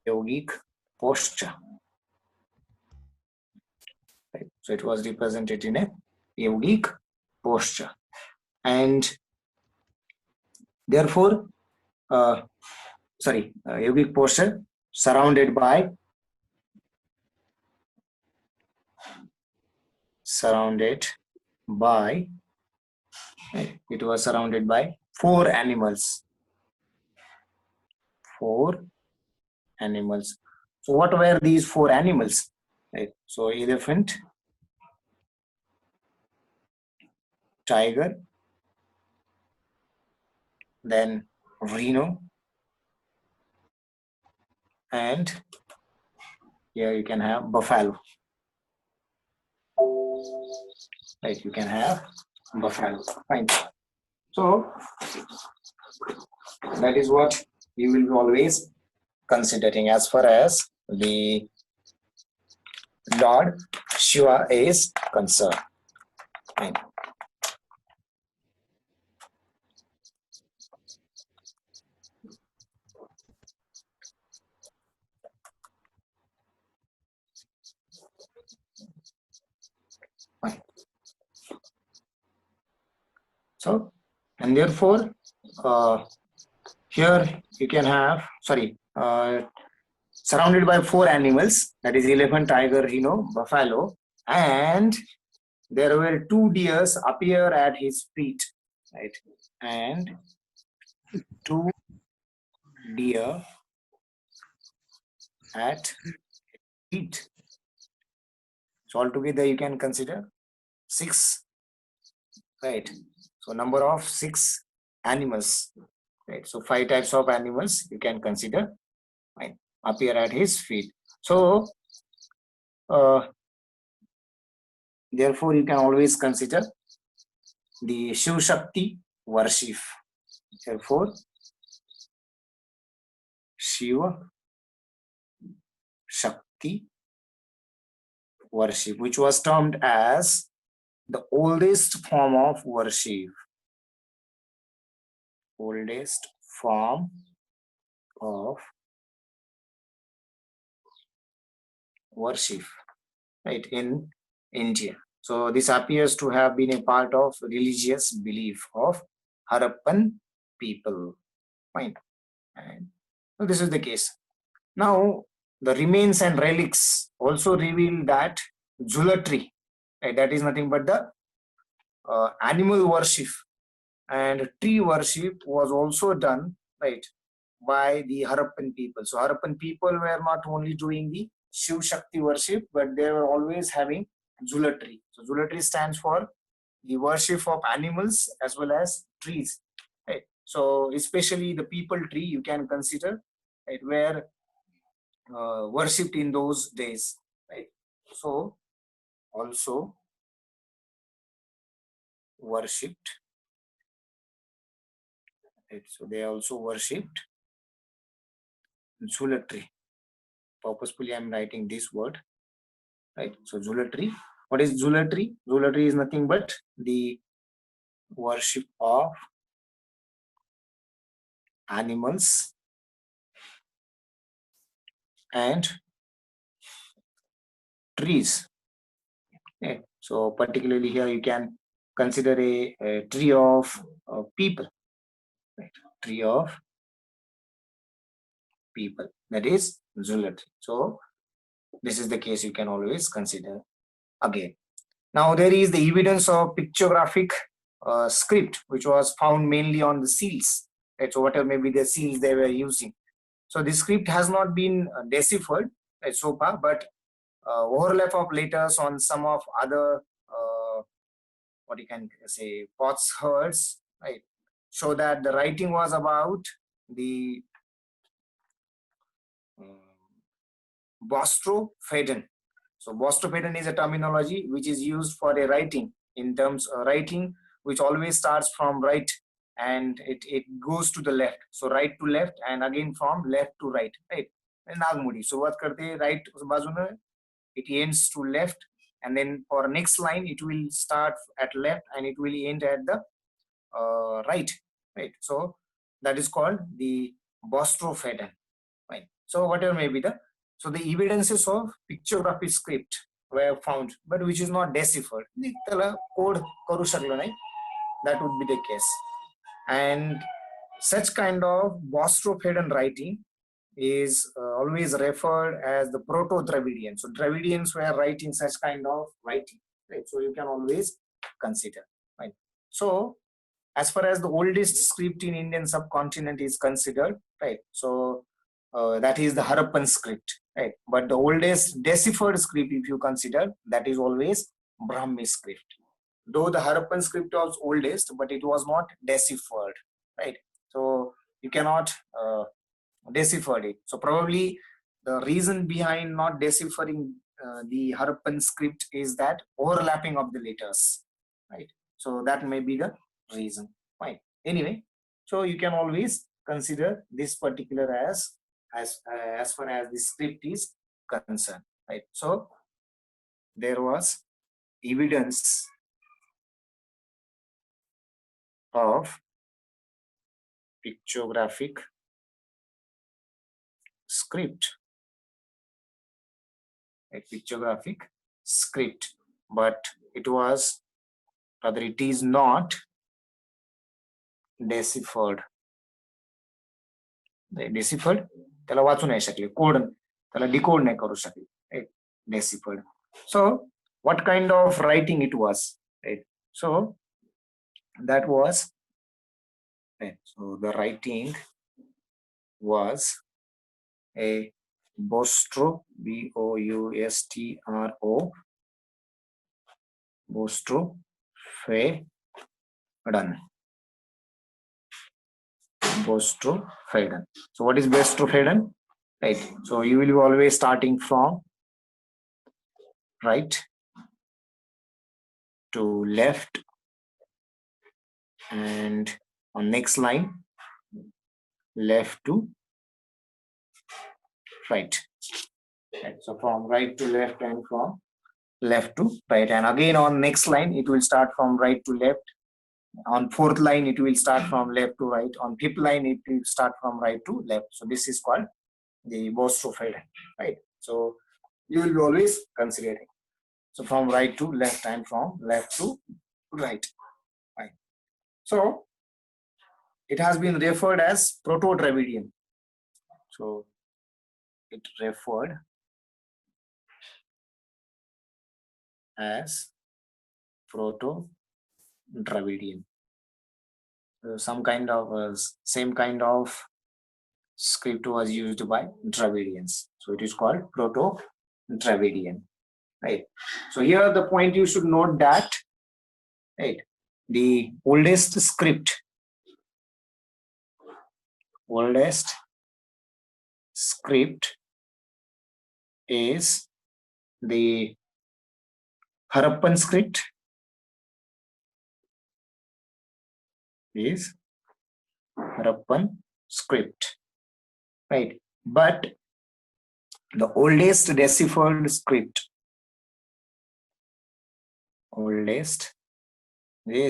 yogic posture. Right? So it was represented in a yogic posture, and therefore, yogic posture surrounded by it was surrounded by four animals. So what were these four animals? Right. So elephant, tiger, then rhino, and here you can have buffalo. Right, you can have buffalo. Fine. So that is what we will be always considering as far as the Lord Shiva is concerned. Fine. Fine. So, and therefore, here you can have, surrounded by four animals, that is elephant, tiger, rhino, buffalo, and there were two deers appear at his feet, right? And two deer at feet. So altogether you can consider 6, right? So number of 6 animals, right? So 5 types of animals you can consider, right, appear at his feet. So therefore you can always consider the Shiv Shakti worship. Therefore Shiva Shakti worship, which was termed as the oldest form of worship. Oldest form of worship, right, in India. So this appears to have been a part of religious belief of Harappan people. Fine. And so this is the case. Now the remains and relics also reveal that Julatry, right, that is nothing but the animal worship, and tree worship was also done, right, by the Harappan people. So Harappan people were not only doing the Shiv Shakti worship, but they were always having Julatry. So Julatry stands for the worship of animals as well as trees, right? So especially the people tree you can consider, right, were worshipped in those days, right? So also worshipped, right? So they also worshipped Julatry. Purposefully I'm writing this word, right? So Julatry. What is Julatry? Julatry is nothing but the worship of animals and trees. Okay. So particularly here you can consider a tree of people, right? Tree of people, that is Julatry. So this is the case you can always consider again. Now there is the evidence of pictographic script which was found mainly on the seals, right? So whatever may be the seals they were using. So this script has not been deciphered, right, so far, but overlap of letters on some of other what you can say potsherds, right, show that the writing was about the Bostrophaedon. So Bostrophaedon is a terminology which is used for a writing in terms of writing which always starts from right and it goes to the left. So right to left and again from left to right, right? Nagmudi. So what karte right bazuna, it ends to left, and then for next line it will start at left and it will end at the right, right? So that is called the Bostrophaedon, Fine. So whatever may be so the evidences of pictographic script were found, but which is not deciphered. त्याला code करू शकलो नाही. That would be the case. And such kind of Bostrophedan writing is always referred as the Proto-Dravidian. So Dravidians were writing such kind of writing, right? So you can always consider, right? So as far as the oldest script in Indian subcontinent is considered, right? So that is the Harappan script, right? But the oldest deciphered script, if you consider, that is always Brahmi script. Though the Harappan script was oldest, but it was not deciphered, right? So you cannot decipher it. So probably the reason behind not deciphering the Harappan script is that overlapping of the letters, right? So that may be the reason. Fine. Anyway, so you can always consider this particular as far as the script is concerned, right? So there was evidence of pictographic script, a pictographic script, but it was, rather it is not deciphered. Deciphered त्याला वाचू नाही शकले, code त्याला decode नाही करू शकले, deciphered. So what kind of writing it was, right? So that was, right, so the writing was a Bostro, Bostro, Bostrophedan. Bostrophedan. So what is Bostrophedan? Right. So you will be always starting from right to left, and on next line left to right. Right. So from right to left and from left to right, and again on next line it will start from right to left. On fourth line it will start from left to right. On fifth line it will start from right to left. So this is called the Bostrophedan, right? So you will be always considering. So from right to left and from left to right. Right. So it has been referred as Proto-Dravidian. So it referred as Proto-Dravidian. Some kind of same kind of script was used by Dravidians. So it is called Proto-Dravidian. Right. So here the point you should note that, right, the oldest script is the Harappan script, right? But the oldest deciphered script,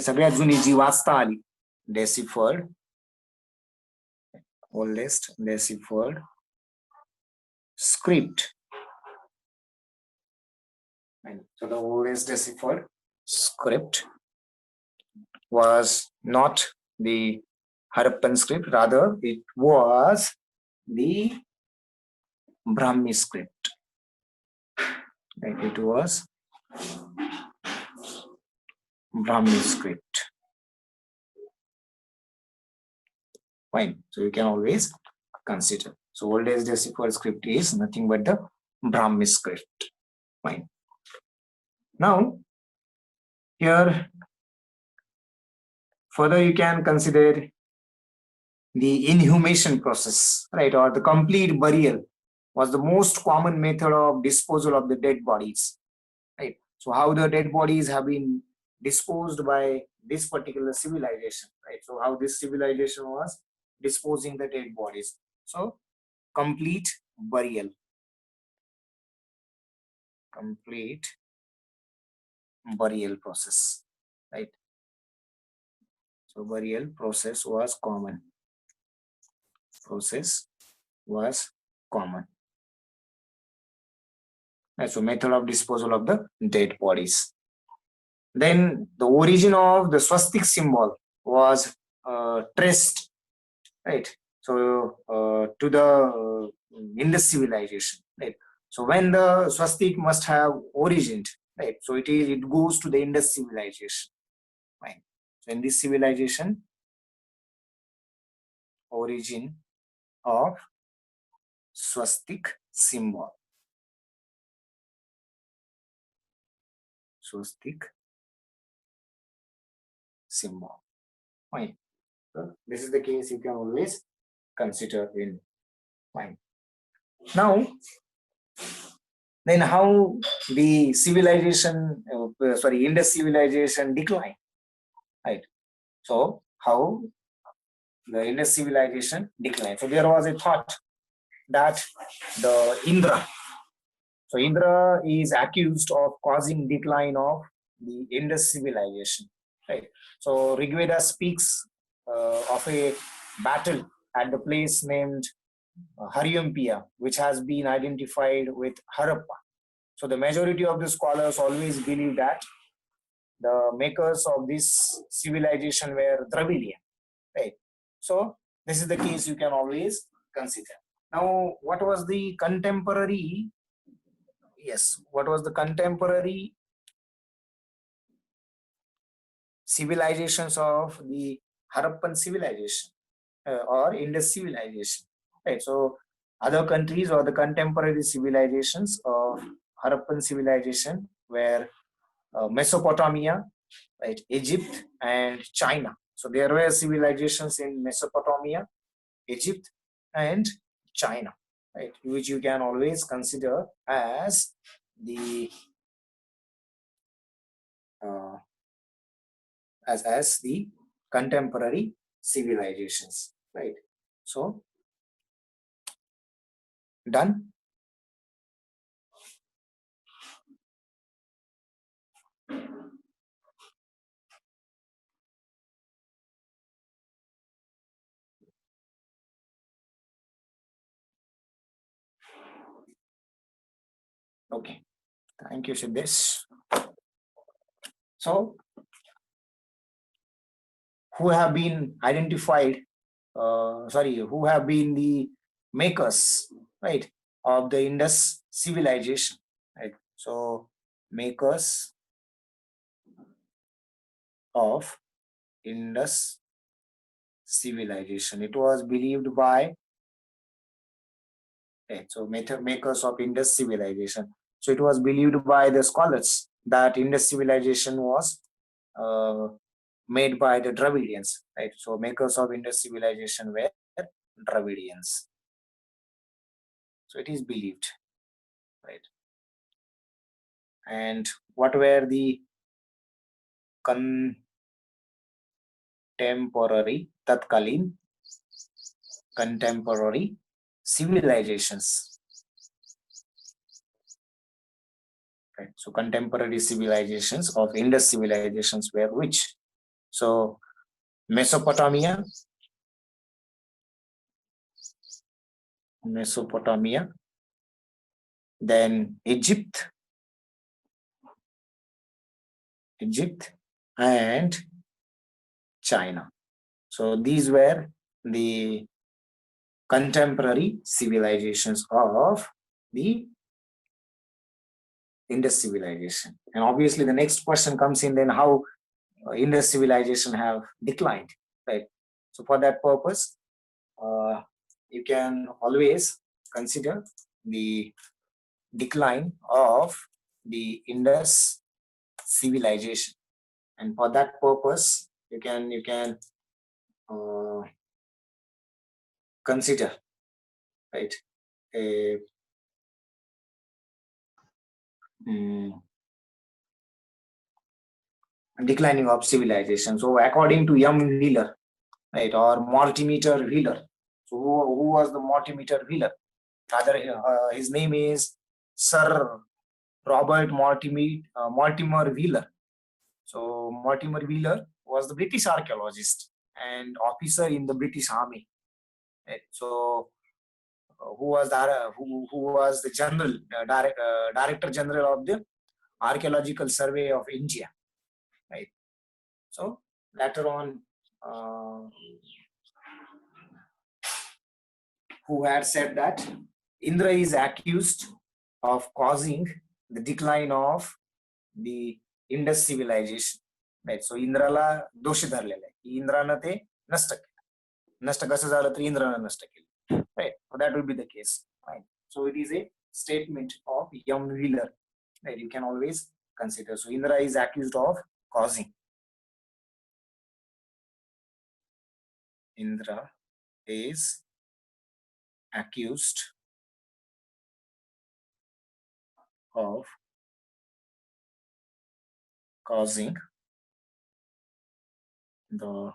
सगळ्यात जुनी जी वाचता आली, deciphered, oldest deciphered script. So the oldest deciphered script was not the Harappan script, rather it was the Brahmi script. It was Brahmi script. Fine. So you can always consider. So oldest deciphered script is nothing but the Brahmi script. Fine. Now here further you can consider the inhumation process, right, or the complete burial was the most common method of disposal of the dead bodies, right? So how the dead bodies have been disposed by this particular civilization, right? So how this civilization was disposing the dead bodies. So complete burial process, right? So burial process was common. common. So method of disposal of the dead bodies. Then the origin of the swastik symbol was traced, right? So to the Indus civilization, right? So when the swastik must have origined, right? So it goes to the Indus civilization, right? So in this civilization, origin of swastik symbol. Swastik symbol. Fine. So this is the case you can always consider in mind. Now, then how the civilization, Indus civilization declined, right? So how the Indus civilization declined. So there was a thought that the Indra, so Indra is accused of causing decline of the Indus civilization, right? So Rigveda speaks of a battle at the place named Haryampia, which has been identified with Harappa. So the majority of the scholars always believe that the makers of this civilization were Dravidian, right? So this is the case you can always consider. Now, what was the contemporary? Yes, what was the contemporary civilizations of the Harappan civilization or Indus civilization, right? So other countries or the contemporary civilizations of Harappan civilization were Mesopotamia, right, Egypt and China. So there were civilizations in Mesopotamia, Egypt and China, right, which you can always consider as the as the contemporary civilizations, right? So done. Okay, thank you, Siddesh. So who have been identified, who have been the makers, right, of the Indus civilization, right? So makers of Indus civilization. It was believed by, right, so makers of Indus civilization. So it was believed by the scholars that Indus civilization was uh, made by the Dravidians, right? So makers of Indus civilization were Dravidians. So it is believed, right? And what were the contemporary, Tatkalin, contemporary civilizations? Right. So contemporary civilizations of Indus civilizations were which? So Mesopotamia, then Egypt, and China. So these were the contemporary civilizations of the Indus civilization. And obviously the next question comes in, then how Indus civilization have declined, right? So for that purpose, you can always consider the decline of the Indus civilization, and for that purpose you can consider, right, a declining of civilization. So according to Yum Wheeler, right, or Mortimer Wheeler. So who was the Mortimer Wheeler? Rather, his name is Sir Robert Mortimer Wheeler. So Mortimer Wheeler was the British archaeologist and officer in the British Army. Right? So who was the director general of the Archaeological Survey of India, right? So later on, who had said that Indra is accused of causing the decline of the Indus civilization, right? So इंद्राला दोषी धरलेलं आहे की इंद्रानं ते नष्ट कसं झालं तर इंद्रानं नष्ट केलं, right? So that will be the case, right? So it is a statement of Yam Wheeler, right? You can always consider. So Indra is accused of causing. Indra is accused of causing the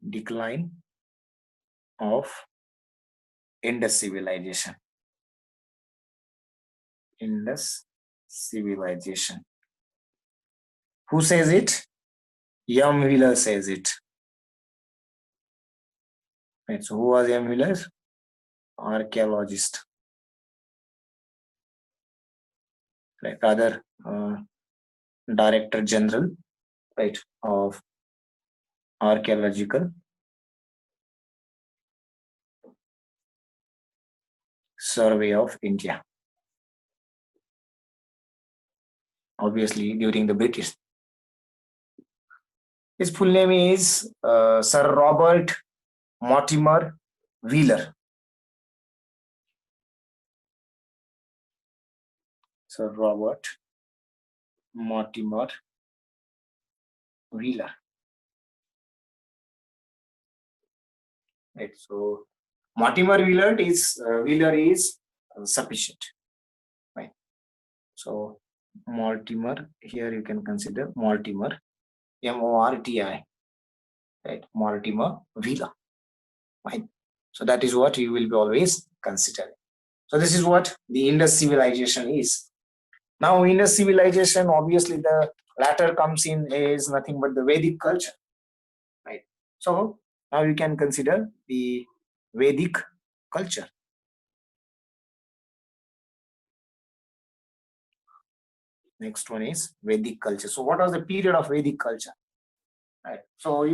decline of Indus civilization. Indus civilization. Who says it? Yam Wheeler says it. Right. So who was Yam Wheeler? Archaeologist. Right. Rather, Director General, right, of Archaeological Survey of India. Obviously, during the British. His full name is Sir Robert Mortimer Wheeler. Sir Robert Mortimer Wheeler. Right. So Mortimer Wheeler is sufficient. Right. So Mortimer, here you can consider Mortimer, M-O-R-T-I, right? Mortimer Wheeler. Right. So that is what you will be always considering. So this is what the Indus civilization is. Now Indus civilization, obviously the latter comes in is nothing but the Vedic culture, right? So now you can consider the Vedic culture. Next one is Vedic culture. So what was the period of Vedic culture? Right. So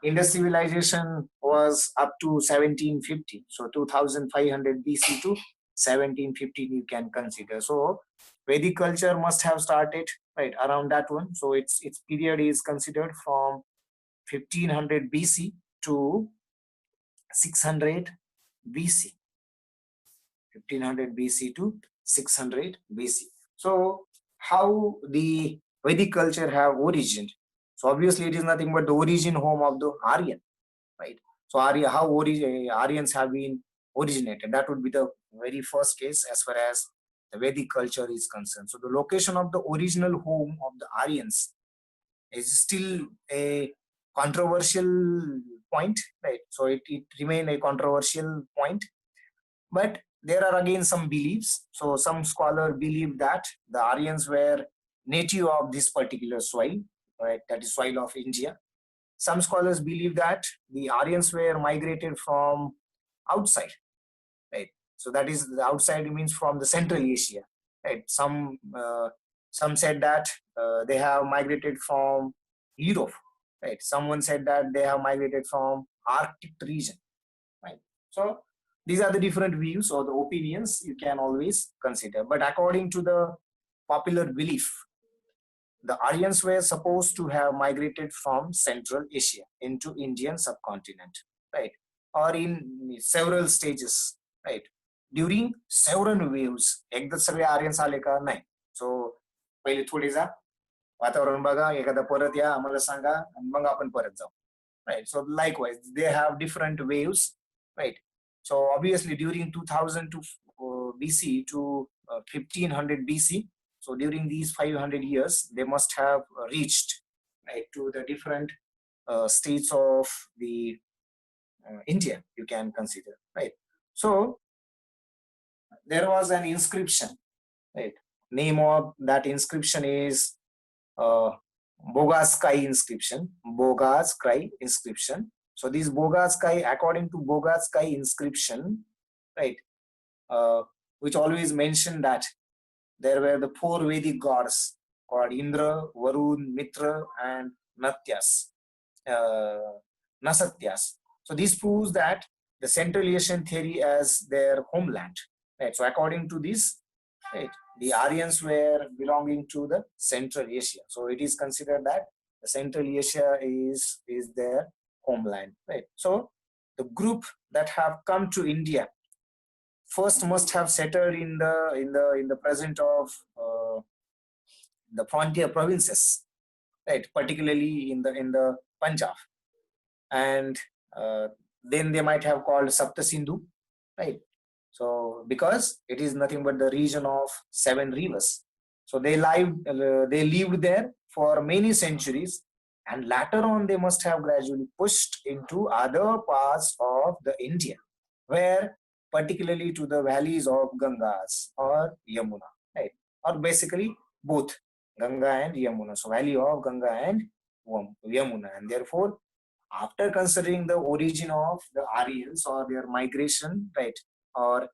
Indus civilization was up to 1750. So 2500 BC to 1750 you can consider. So Vedic culture must have started right around that one. So its period is considered from 1500 BC to 600 BC. 1500 BC to 600 BC. So how the Vedic culture have origined? So obviously it is nothing but the origin home of the Aryan, right? So Aryans have been originated. That would be the very first case as far as the Vedic culture is concerned. So the location of the original home of the Aryans is still a controversial point, right? So it remained a controversial point, but there are again some beliefs. So some scholars believe that the Aryans were native of this particular soil, right? That is soil of India. Some scholars believe that the Aryans were migrated from outside, right? So that is the outside means from the Central Asia, right? Some said that they have migrated from Europe, right? Someone said that they have migrated from Arctic region, right? So these are the different views or the opinions you can always consider. But according to the popular belief, the Aryans were supposed to have migrated from Central Asia into Indian subcontinent, right? Or in several stages, right? During several waves. एकदा सगळे Aryans आले का नाही. सो पहिले थोडे जा, वातावरण बघा, एखादा परत या, आम्हाला सांगा, आणि मग आपण परत जाऊ. Right. So likewise, they have different waves, right? So obviously during 2000 to BC to 1500 BC, so during these 500 years, they must have reached right to the different states of the India. You can consider, right? So there was an inscription, right? Name of that inscription is Bogas Kai inscription. Bogas Kai inscription. So this Bogatskai, according to Bogatskai inscription, right, which always mentioned that there were the 4 Vedic gods called Indra, Varun, Mitra, and Natyas, Nasatyas. So this proves that the Central Asian theory as their homeland. Right. So according to this, right, the Aryans were belonging to the Central Asia. So it is considered that the Central Asia is their homeland. Right. So the group that have come to India first must have settled in the present of the frontier provinces, right? Particularly in the Punjab, and then they might have called Sapta Sindhu, right? So because it is nothing but the region of 7 rivers, so they lived there for many centuries, and later on they must have gradually pushed into other parts of the India, where particularly to the valleys of Gangas or Yamuna, right? Or basically both Ganga and Yamuna. So valley of Ganga and Yamuna, and therefore after considering the origin of the Aryans or their migration, right, or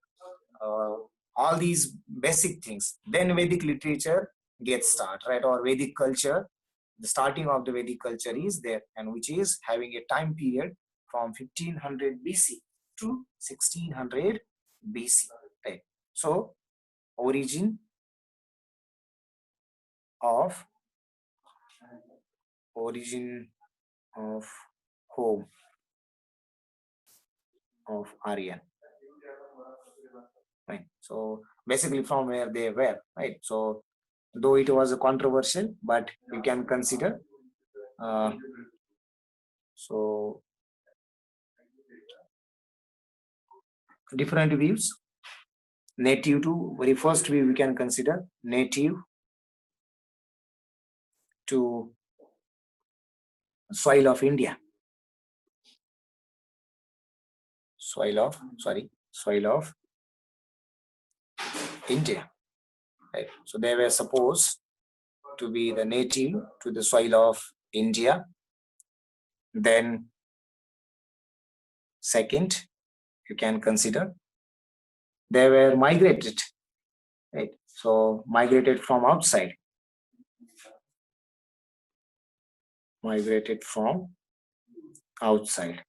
uh, all these basic things, then Vedic literature gets started, right, or Vedic culture. The starting of the Vedic culture is there, and which is having a time period from 1500 BC to 1600 BC, right? So origin of origin of home of Aryan, right? So basically from where they were, right? So though it was a controversial, but you can consider. Uh, so different views. Native to very first view we can consider native to soil of India, soil of India. Right. So they were supposed to be the native to the soil of India. Then second, you can consider they were migrated, right? So migrated from outside, migrated from outside.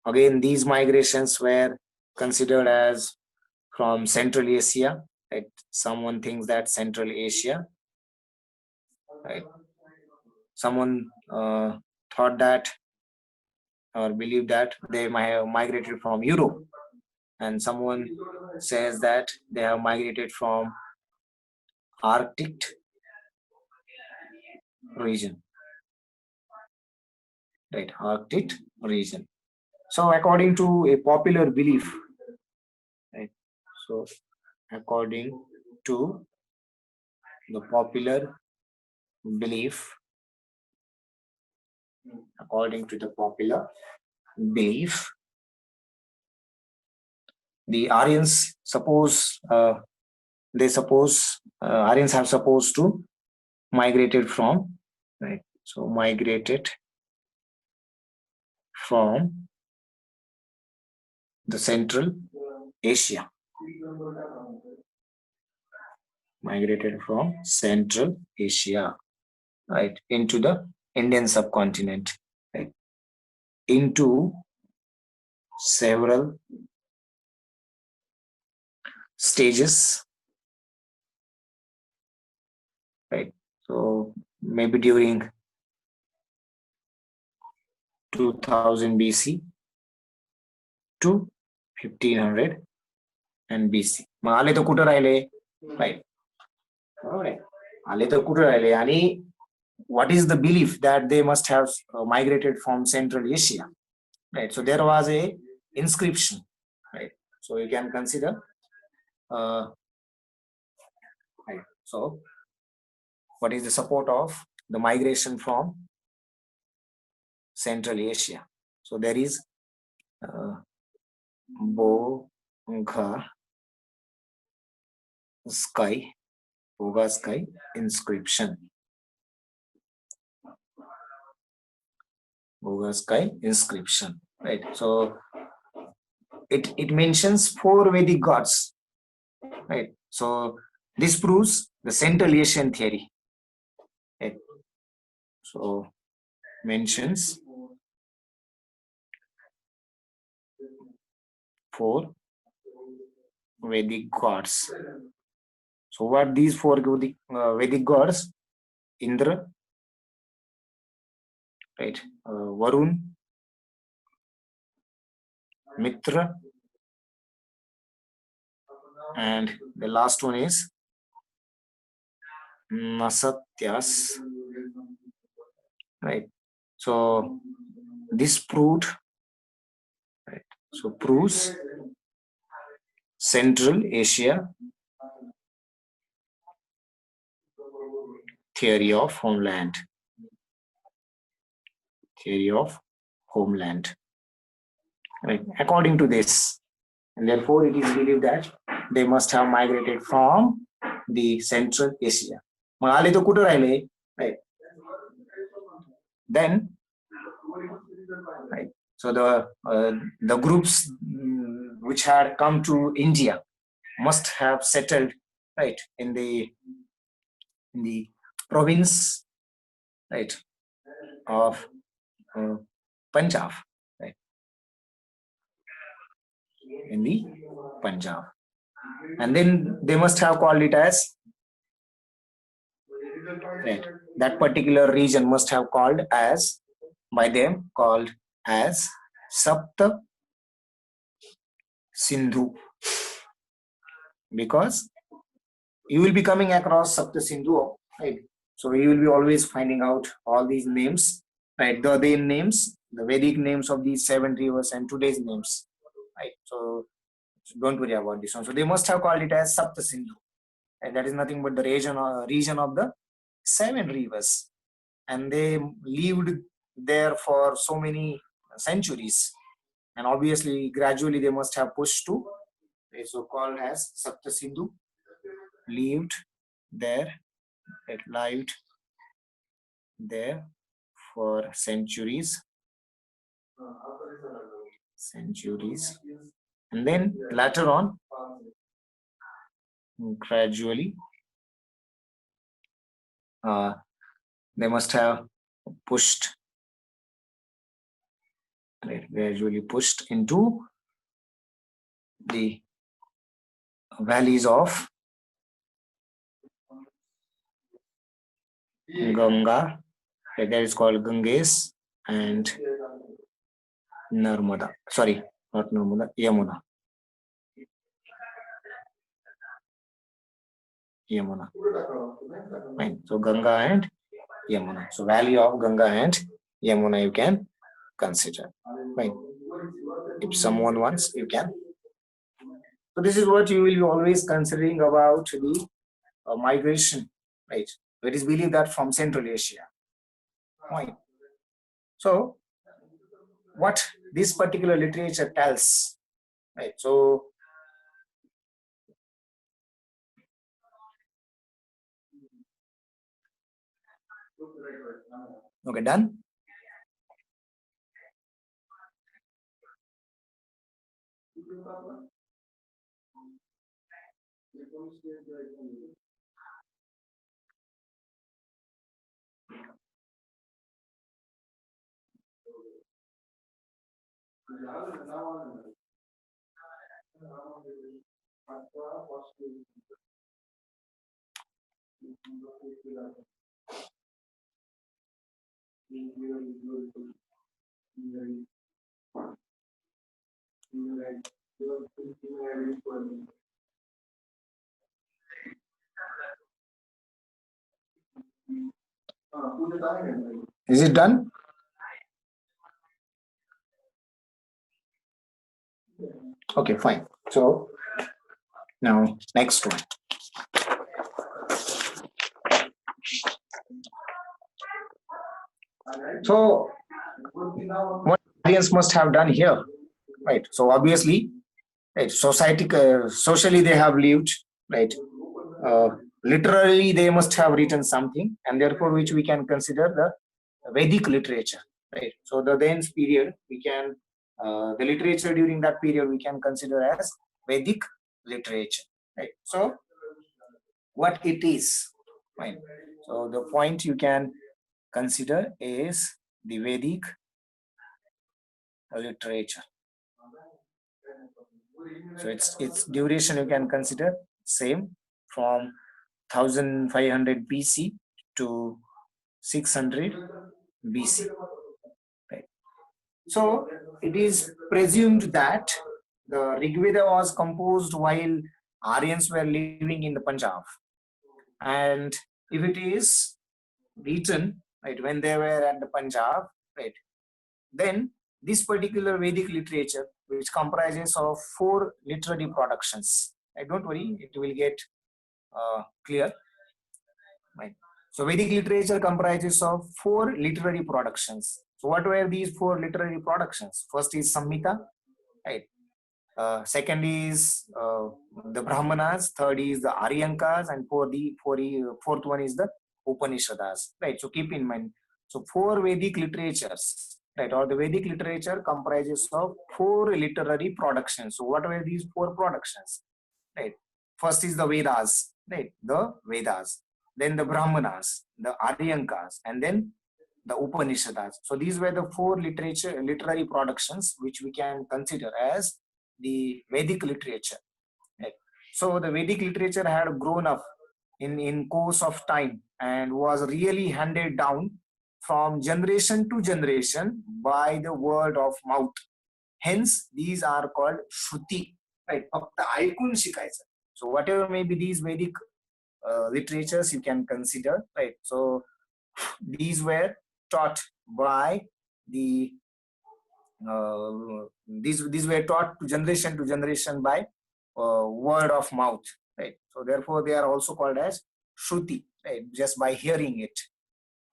Again, these migrations were considered as from Central Asia, right? Someone thinks that Central Asia, right? Someone thought that or believed that they might have migrated from Europe, and someone says that they have migrated from Arctic region, right? Arctic region. So according to a popular belief, right? So according to the popular belief, according to the popular belief, the Aryans Aryans have supposed to migrated from, right? So migrated from the Central Asia, migrated from Central Asia, right, into the Indian subcontinent, right, into several stages, right? So maybe during 2000 BC to 1500 and BC. मग आले तर कुठं राहिले, right? बरोबर आहे, आले तर कुठं राहिले, आणि what is the belief that they must have migrated from Central Asia, right? So there was a inscription, right? So you can consider, right? So what is the support of the migration from Central Asia? So there is Bogaskai inscription. Bogaskai inscription, right? So it mentions 4 Vedic gods, right? So this proves the Central Asian theory, right? So mentions 4 Vedic gods. So what these 4 Vedic gods? Indra, right? Varun, Mitra, and the last one is Nasatyas, right? So this proved, right? So proves Central Asia theory of homeland. Theory of homeland, right? According to this, and therefore it is believed that they must have migrated from the Central Asia. मग आले तो कुठं राहिले, right? Then, right? So the groups which had come to India must have settled, right, in the province, right, of Punjab, right, in the Punjab, and then they must have called it as, right, that particular region must have called as, by them called as Sapta Sindhu, because you will be coming across Sapta Sindhu, right? So you will be always finding out all these names, right? The names, the Vedic names of these 7 rivers and today's names, right? So don't worry about this one. So they must have called it as Sapta Sindhu, and that is nothing but the region of the 7 rivers, and they lived there for so many centuries, and obviously gradually they must have pushed to, so called as Sapta Sindhu, lived there, it lived there for centuries, and then later on, gradually, they must have pushed, right, gradually pushed into the valleys of Ganga, that is called Ganges and Narmada. Sorry, not Narmada, Yamuna. Yamuna. Fine. So Ganga and Yamuna. So valley of Ganga and Yamuna you can consider. Fine. If someone wants, you can. So this is what you will be always considering about the migration, right? It is believed that from Central Asia. Fine. So what this particular literature tells, right? So okay, done. Is it done? Okay, fine. So now next one. So what audience must have done here, right? So obviously, right, socially they have lived, right? Literally they must have written something, and therefore which we can consider the Vedic literature, right? So the thens period we can the literature during that period we can consider as Vedic literature, right? So what it is, right? So the point you can consider is the Vedic literature. So its duration you can consider same from 1500 BC to 600 BC. Right. So it is presumed that the Rig Veda was composed while Aryans were living in the Punjab, and if it is written right when they were at the Punjab, right, then this particular Vedic literature, which comprises of 4 literary productions, don't worry, it will get clear. Right. So Vedic literature comprises of 4 literary productions. So what were these 4 literary productions? First is Samhita, right? Second is the Brahmanas, third is the Aryankas, and fourth one is the Upanishads, right? So keep in mind, so 4 Vedic literatures, right? Or the Vedic literature comprises of 4 literary productions. So what were these 4 productions, right? First is the Vedas, right? The Vedas, then the Brahmanas, the Aryankas, and then the Upanishads. So these were the 4 literary productions which we can consider as the Vedic literature. Right? So the Vedic literature had grown up in course of time and was really handed down from generation to generation by the word of mouth. Hence, these are called Shruti. Right? फक्त ऐकून शिकायचं. So whatever may be these Vedic literatures you can consider, right? So these were taught by the these were taught to generation by word of mouth, right? So therefore they are also called as Shruti, right? Just by hearing it,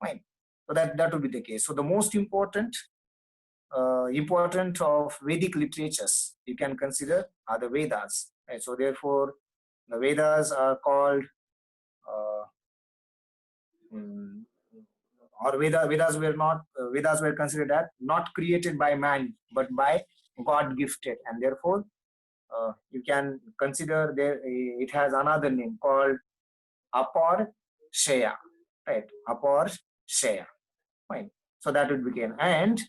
fine. So that would be the case. So the most important of Vedic literatures you can consider are the Vedas, right? So therefore the Vedas are called uh, mm, or Vedas were considered as not created by man but by God gifted, and therefore you can consider there it has another name called Apar Shaya, right? Apar Shaya, fine. So that would begin, and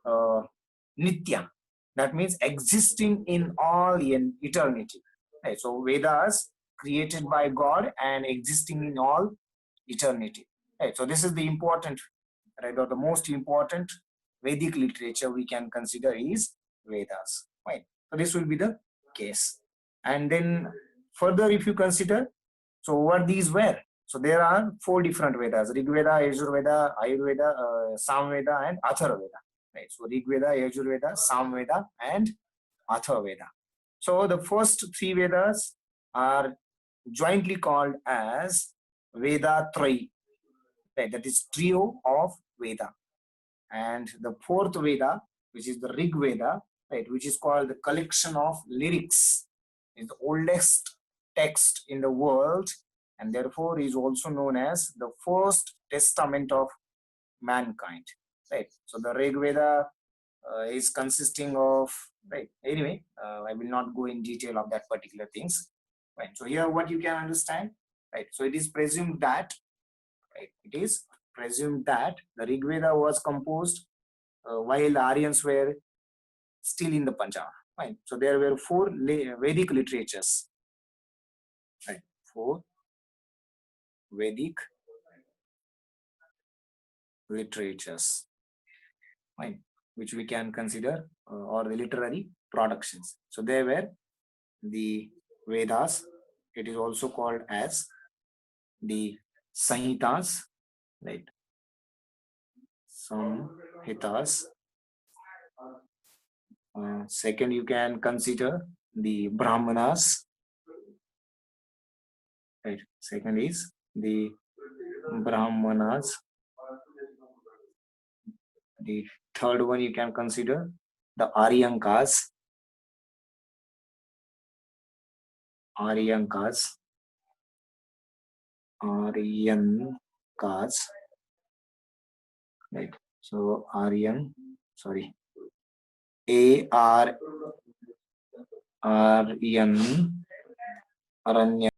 uh, Nitya, that means existing in all in eternity, right? So Vedas created by God and existing in all eternity, right? So this is the important, right, or the most important Vedic literature we can consider is Vedas, right? So this will be the case. And then further, if you consider, so what these were, so there are 4 different Vedas: Rig Veda, Yajur Veda, Ayurveda, Samveda, and Atharvaveda, right? So Rig Veda, Yajur Veda, Samveda, and Atharvaveda. So the first 3 Vedas are jointly called as Veda Trayi, right? That is trio of Veda. And the fourth Veda, which is the Rig Veda, right, which is called the collection of lyrics, is the oldest text in the world, and therefore is also known as the first testament of mankind, right? So the Rig Veda is consisting of, right, anyway, I will not go in detail of that particular things, right? So here what you can understand, right? So it is presumed that, right, it is presumed that the Rig Veda was composed while Aryans were still in the Punjab. Fine. So there were 4 Vedic literatures, right? 4 Vedic literatures, fine, which we can consider or the literary productions. So there were the Vedas. It is also called as the Samhitas, right? Samhitas. Second, you can consider the Brahmanas, right? Second is the Brahmanas. The third one you can consider the Aryankas. Aryankas. Aryankas. Right. So Aryan, sorry, ARRN, Aranya.